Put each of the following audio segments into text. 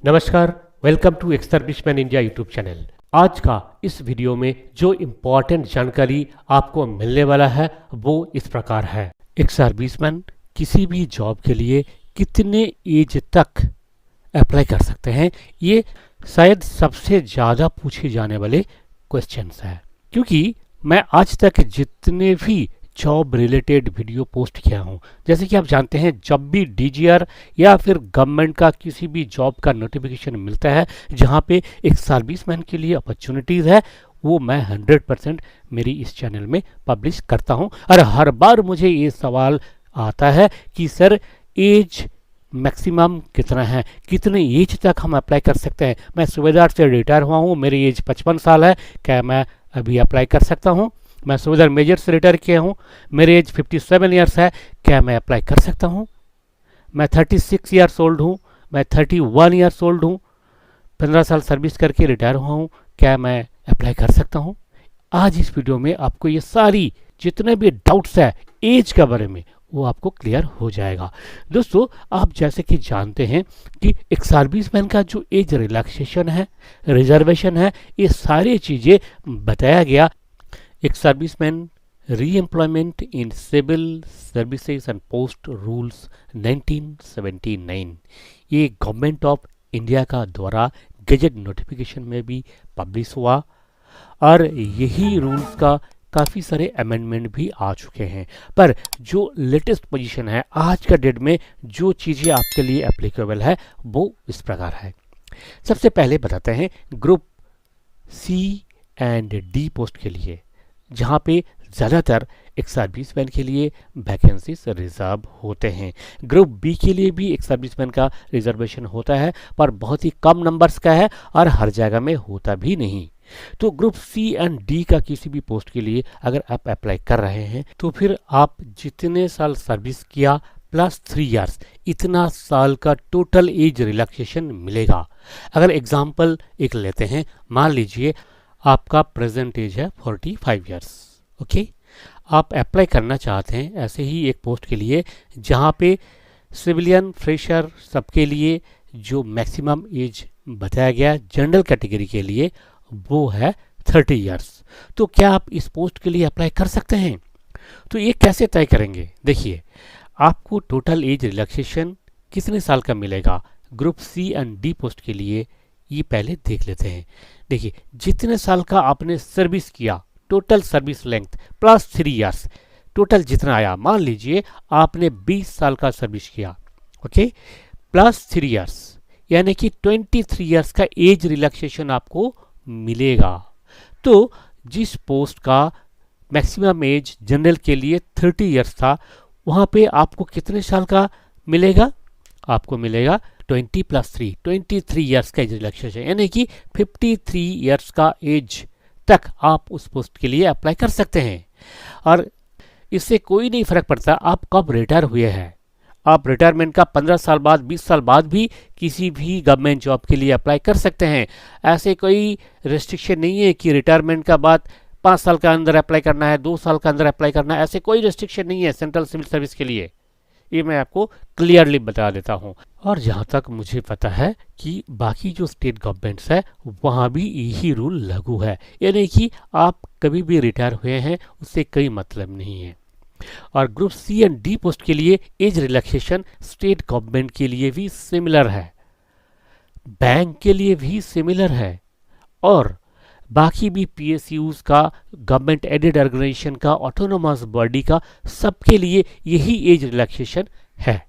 नमस्कार, welcome to ex serviceman India YouTube channel. आज का इस वीडियो में जो इम्पोर्टेंट जानकारी आपको मिलने वाला है वो इस प्रकार है। एक सर्विसमैन किसी भी जॉब के लिए कितने एज तक अप्लाई कर सकते हैं, ये शायद सबसे ज़्यादा पूछे जाने वाले क्वेश्चंस है। क्योंकि मैं आज तक जितने भी जॉब रिलेटेड वीडियो पोस्ट किया हूँ, जैसे कि आप जानते हैं जब भी डीजीआर या फिर गवर्नमेंट का किसी भी जॉब का नोटिफिकेशन मिलता है जहाँ पे एक सर्विसमैन के लिए अपॉर्चुनिटीज़ है, वो मैं 100% मेरी इस चैनल में पब्लिश करता हूँ। और हर बार मुझे ये सवाल आता है कि सर एज मैक्सिमम कितना है, कितने एज तक हम अप्लाई कर सकते हैं। मैं सूबेदार से रिटायर हुआ हूँ, मेरी एज 55 साल है, क्या मैं अभी अप्लाई कर सकता हूँ। मैं सूबेदार मेजर से रिटायर किया हूँ, मेरी एज 57 ईयर्स है, क्या मैं अप्लाई कर सकता हूँ। मैं 36 ईयर्स ओल्ड हूँ, मैं 31 ईयर्स ओल्ड हूँ, 15 साल सर्विस करके रिटायर हुआ हूँ, क्या मैं अप्लाई कर सकता हूँ। आज इस वीडियो में आपको ये सारी जितने भी डाउट्स है एज के बारे में वो आपको क्लियर हो जाएगा। दोस्तों, आप जैसे कि जानते हैं कि एक सर्विसमैन का जो एज रिलैक्सेशन है, रिजर्वेशन है, ये सारी चीज़ें बताया गया एक serviceman re employment in civil services and post rules 1979, ये गवर्नमेंट ऑफ इंडिया का द्वारा गजट नोटिफिकेशन में भी पब्लिश हुआ और यही रूल्स का काफ़ी सारे अमेंडमेंट भी आ चुके हैं। पर जो लेटेस्ट पोजीशन है आज का डेट में, जो चीज़ें आपके लिए एप्लीकेबल है वो इस प्रकार है। सबसे पहले बताते हैं group C and D post के लिए, जहाँ पे ज़्यादातर एक सर्विसमैन के लिए वैकेंसीज रिजर्व होते हैं। ग्रुप बी के लिए भी एक सर्विसमैन का रिजर्वेशन होता है, पर बहुत ही कम नंबर्स का है और हर जगह में होता भी नहीं। तो ग्रुप सी एंड डी का किसी भी पोस्ट के लिए अगर आप अप्लाई कर रहे हैं तो फिर आप जितने साल सर्विस किया प्लस 3 इयर्स, इतना साल का टोटल एज रिलैक्सेशन मिलेगा। अगर एग्जाम्पल एक लेते हैं, मान लीजिए आपका प्रेजेंट एज है 45 इयर्स, ओके। आप अप्लाई करना चाहते हैं ऐसे ही एक पोस्ट के लिए जहाँ पे सिविलियन फ्रेशर सबके लिए जो मैक्सिमम एज बताया गया जनरल कैटेगरी के लिए वो है 30 इयर्स। तो क्या आप इस पोस्ट के लिए अप्लाई कर सकते हैं? तो ये कैसे तय करेंगे? देखिए, आपको टोटल एज रिलैक्सेशन कितने साल का मिलेगा group C and D post के लिए, ये पहले देख लेते हैं। देखिए, जितने साल का आपने सर्विस किया, total service length plus 3 years, total जितना आया, मान लीजिए आपने 20 साल का सर्विस किया, ओके, प्लस 3 इयर्स, यानी कि 23 इयर्स का एज रिलैक्सेशन आपको मिलेगा। तो जिस पोस्ट का मैक्सिमम एज जनरल के लिए 30 इयर्स था, वहाँ पे आपको कितने साल का मिलेगा? आपको मिलेगा 20 प्लस 3, 23 इयर्स का एज रिलैक्सेशन, यानी कि 53 इयर्स का एज तक आप उस पोस्ट के लिए अप्लाई कर सकते हैं। और इससे कोई नहीं फर्क पड़ता आप कब रिटायर हुए हैं। आप रिटायरमेंट का 15 साल बाद, 20 साल बाद भी किसी भी गवर्नमेंट जॉब के लिए अप्लाई कर सकते हैं। ऐसे कोई रेस्ट्रिक्शन नहीं है कि रिटायरमेंट का बाद 5 साल का अंदर अप्लाई करना है, 2 साल का अंदर अप्लाई करना है, ऐसे कोई रेस्ट्रिक्शन नहीं है सेंट्रल सिविल सर्विस के लिए। ये मैं आपको क्लियरली बता देता हूँ। और जहाँ तक मुझे पता है कि बाकी जो स्टेट गवर्नमेंट्स है वहाँ भी यही रूल लागू है, यानी कि आप कभी भी रिटायर हुए हैं उससे कोई मतलब नहीं है। और group C and D post के लिए एज रिलैक्सेशन स्टेट गवर्नमेंट के लिए भी सिमिलर है, बैंक के लिए भी सिमिलर है, और बाकी भी पीएसयूज का, गवर्नमेंट एडेड ऑर्गेनाइजेशन का, ऑटोनोमस बॉडी का, सबके लिए यही एज रिलैक्सेशन है।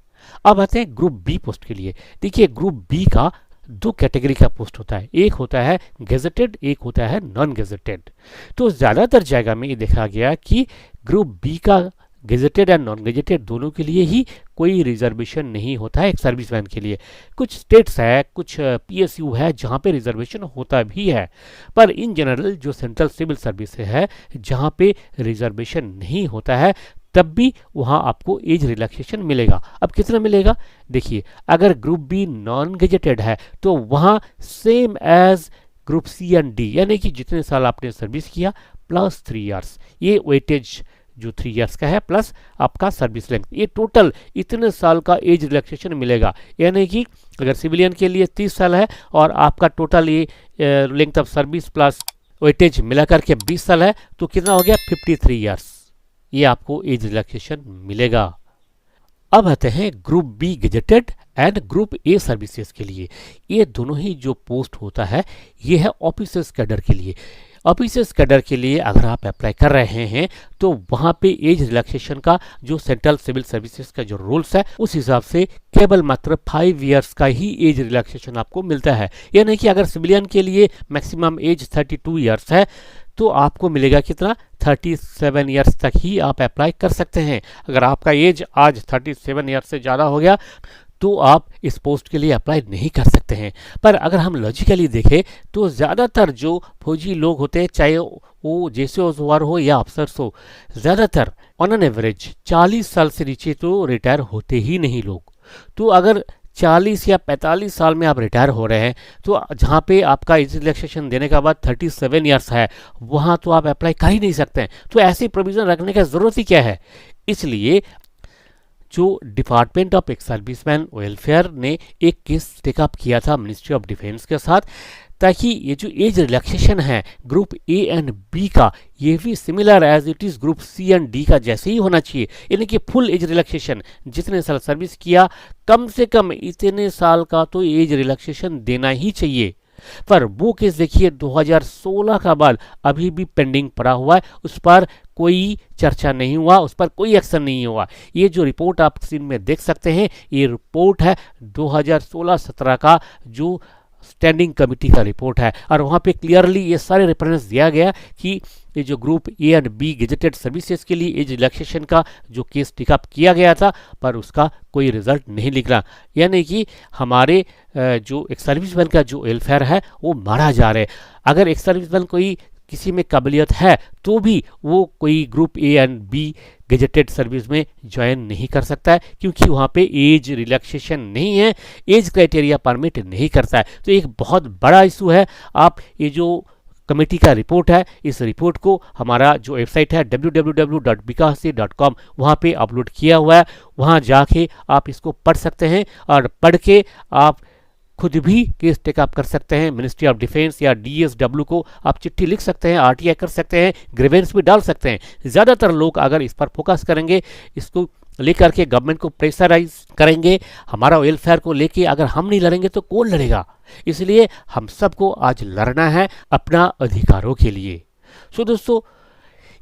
अब आते हैं ग्रुप बी पोस्ट के लिए। देखिए, ग्रुप बी का 2 कैटेगरी का पोस्ट होता है, एक होता है गेजेटेड, एक होता है नॉन गेजेटेड। तो ज़्यादातर जगह में ये देखा गया कि ग्रुप बी का गेजेटेड एंड नॉन गेजेटेड दोनों के लिए ही कोई रिजर्वेशन नहीं होता है एक सर्विसमैन के लिए। कुछ स्टेट्स है, कुछ पीएसयू है जहाँ पे रिजर्वेशन होता भी है, पर इन जनरल जो सेंट्रल सिविल सर्विस है जहाँ पे रिजर्वेशन नहीं होता है तब भी वहाँ आपको एज रिलैक्सेशन मिलेगा। अब कितना मिलेगा? देखिए, अगर ग्रुप बी नॉन गेजेटेड है तो वहाँ same age group C and D, यानी कि जितने साल आपने सर्विस किया प्लस 3 इयर्स, ये वेटेज जो 3 इयर्स का है प्लस आपका सर्विस लेंथ, ये टोटल इतने साल का एज रिलैक्सेशन मिलेगा। यानी कि अगर सिविलियन के लिए 30 साल है और आपका टोटल ये length of service plus weightage मिला करके 20 साल है, तो कितना हो गया 53 इयर्स, ये आपको एज रिलैक्सेशन मिलेगा। अब आते हैं group B gazetted and group A services के लिए। ये दोनों ही जो पोस्ट होता है ये है ऑफिसर्स कैडर के लिए। ऑफिसर्स कैडर के लिए अगर आप अप्लाई कर रहे हैं तो वहाँ पे एज रिलैक्सेशन का जो सेंट्रल सिविल सर्विसेज का जो रूल्स है उस हिसाब से केवल मात्र 5 इयर्स का ही एज रिलैक्सेशन आपको मिलता है। यानी कि अगर सिविलियन के लिए मैक्सिमम एज 32 इयर्स है तो आपको मिलेगा कितना 37 इयर्स तक ही आप अप्लाई कर सकते हैं। अगर आपका एज आज 37 इयर्स से ज़्यादा हो गया तो आप इस पोस्ट के लिए अप्लाई नहीं कर सकते हैं। पर अगर हम लॉजिकली देखें तो ज़्यादातर जो फौजी लोग होते हैं, चाहे वो जेसीओ हो या अफसर्स हो, ज़्यादातर ऑन एन एवरेज 40 साल से नीचे तो रिटायर होते ही नहीं लोग। तो अगर 40 या 45 साल में आप रिटायर हो रहे हैं तो जहाँ पे आपका एज रिलैक्सेशन देने के बाद 37 इयर्स है वहाँ तो आप अप्लाई कर ही नहीं सकते हैं। तो ऐसी प्रोविज़न रखने की ज़रूरत ही क्या है। इसलिए जो department of ex serviceman welfare ने एक केस टेकअप किया था मिनिस्ट्री ऑफ डिफेंस के साथ, ताकि ये जो एज रिलैक्सेशन है ग्रुप ए एंड बी का ये भी similar as it is group C and D का जैसे ही होना चाहिए। यानी कि फुल एज रिलैक्सेशन, जितने साल सर्विस किया कम से कम इतने साल का तो एज रिलैक्सेशन देना ही चाहिए। पर वो केस देखिए 2016 का बाद अभी भी पेंडिंग पड़ा हुआ है, उस पर कोई चर्चा नहीं हुआ, उस पर कोई एक्शन नहीं हुआ। ये जो रिपोर्ट आप स्क्रीन में देख सकते हैं ये रिपोर्ट है 2016-17 का जो स्टैंडिंग कमेटी का रिपोर्ट है और वहाँ पे क्लियरली ये सारे रेफरेंस दिया गया कि ये जो group A and B gazetted services के लिए एज रिलैक्सेशन का जो केस टेकअप किया गया था पर उसका कोई रिजल्ट नहीं निकला। यानी कि हमारे जो एक सर्विसमैन का जो वेलफेयर है वो मारा जा रहा है। अगर एक सर्विसमैन कोई किसी में काबिलियत है तो भी वो कोई group A and B gazetted service में ज्वाइन नहीं कर सकता है, क्योंकि वहाँ पे एज रिलैक्सेशन नहीं है, एज क्राइटेरिया परमिट नहीं करता है। तो एक बहुत बड़ा इशू है। आप ये जो कमेटी का रिपोर्ट है इस रिपोर्ट को हमारा जो वेबसाइट है www.bikasi.com वहाँ पे अपलोड किया हुआ है, वहाँ जाके आप इसको पढ़ सकते हैं और पढ़ के आप खुद भी केस टेकअप कर सकते हैं। मिनिस्ट्री ऑफ डिफेंस या DSW को आप चिट्ठी लिख सकते हैं, RTI कर सकते हैं, ग्रीवेंस भी डाल सकते हैं। ज़्यादातर लोग अगर इस पर फोकस करेंगे, इसको लेकर के गवर्नमेंट को प्रेशराइज करेंगे, हमारा वेलफेयर को लेके अगर हम नहीं लड़ेंगे तो कौन लड़ेगा। इसलिए हम सबको आज लड़ना है अपना अधिकारों के लिए। सो दोस्तों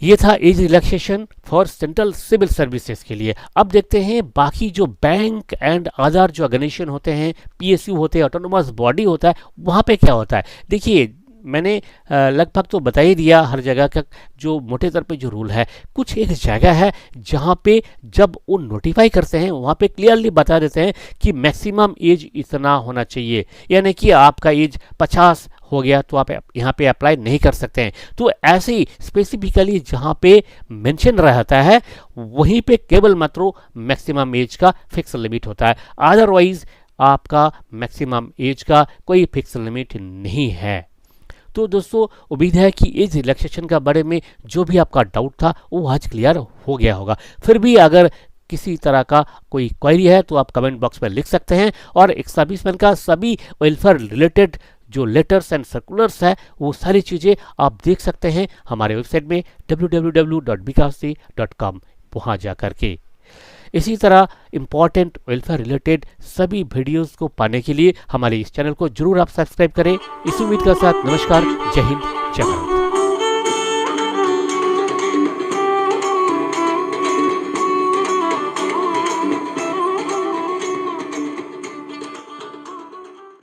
ये था age relaxation for central civil services के लिए। अब देखते हैं बाकी जो बैंक एंड अदर जो ऑर्गेनाइजेशन होते हैं, PSU होते हैं, ऑटोनोमस बॉडी होता है, वहाँ पे क्या होता है। देखिए मैंने लगभग तो बता ही दिया हर जगह का जो मोटे तौर पे जो रूल है। कुछ एक जगह है जहाँ पे जब वो नोटिफाई करते हैं वहाँ पे क्लियरली बता देते हैं कि मैक्सिमम एज इतना होना चाहिए, यानी कि आपका एज 50 हो गया तो आप यहाँ पे अप्लाई नहीं कर सकते हैं। तो ऐसे ही स्पेसिफिकली जहाँ पे मेंशन रहता है वहीं पे केवल मात्र मैक्सिमम एज का फिक्स लिमिट होता है, अदरवाइज आपका मैक्सिमम एज का कोई फिक्स लिमिट नहीं है। तो दोस्तों उम्मीद है कि एज रिलैक्सेशन का बारे में जो भी आपका डाउट था वो आज क्लियर हो गया होगा। फिर भी अगर किसी तरह का कोई क्वेरी है तो आप कमेंट बॉक्स में लिख सकते हैं और एक सर्विसमैन का सभी वेलफेयर रिलेटेड जो लेटर्स एंड सर्कुलर्स है वो सारी चीज़ें आप देख सकते हैं हमारे वेबसाइट में www.bikasi.com वहाँ जा कर के। इसी तरह इम्पॉर्टेंट वेलफेयर रिलेटेड सभी वीडियोस को पाने के लिए हमारे इस चैनल को जरूर आप सब्सक्राइब करें। इस उम्मीद के साथ नमस्कार, जय हिंद, जय भारत।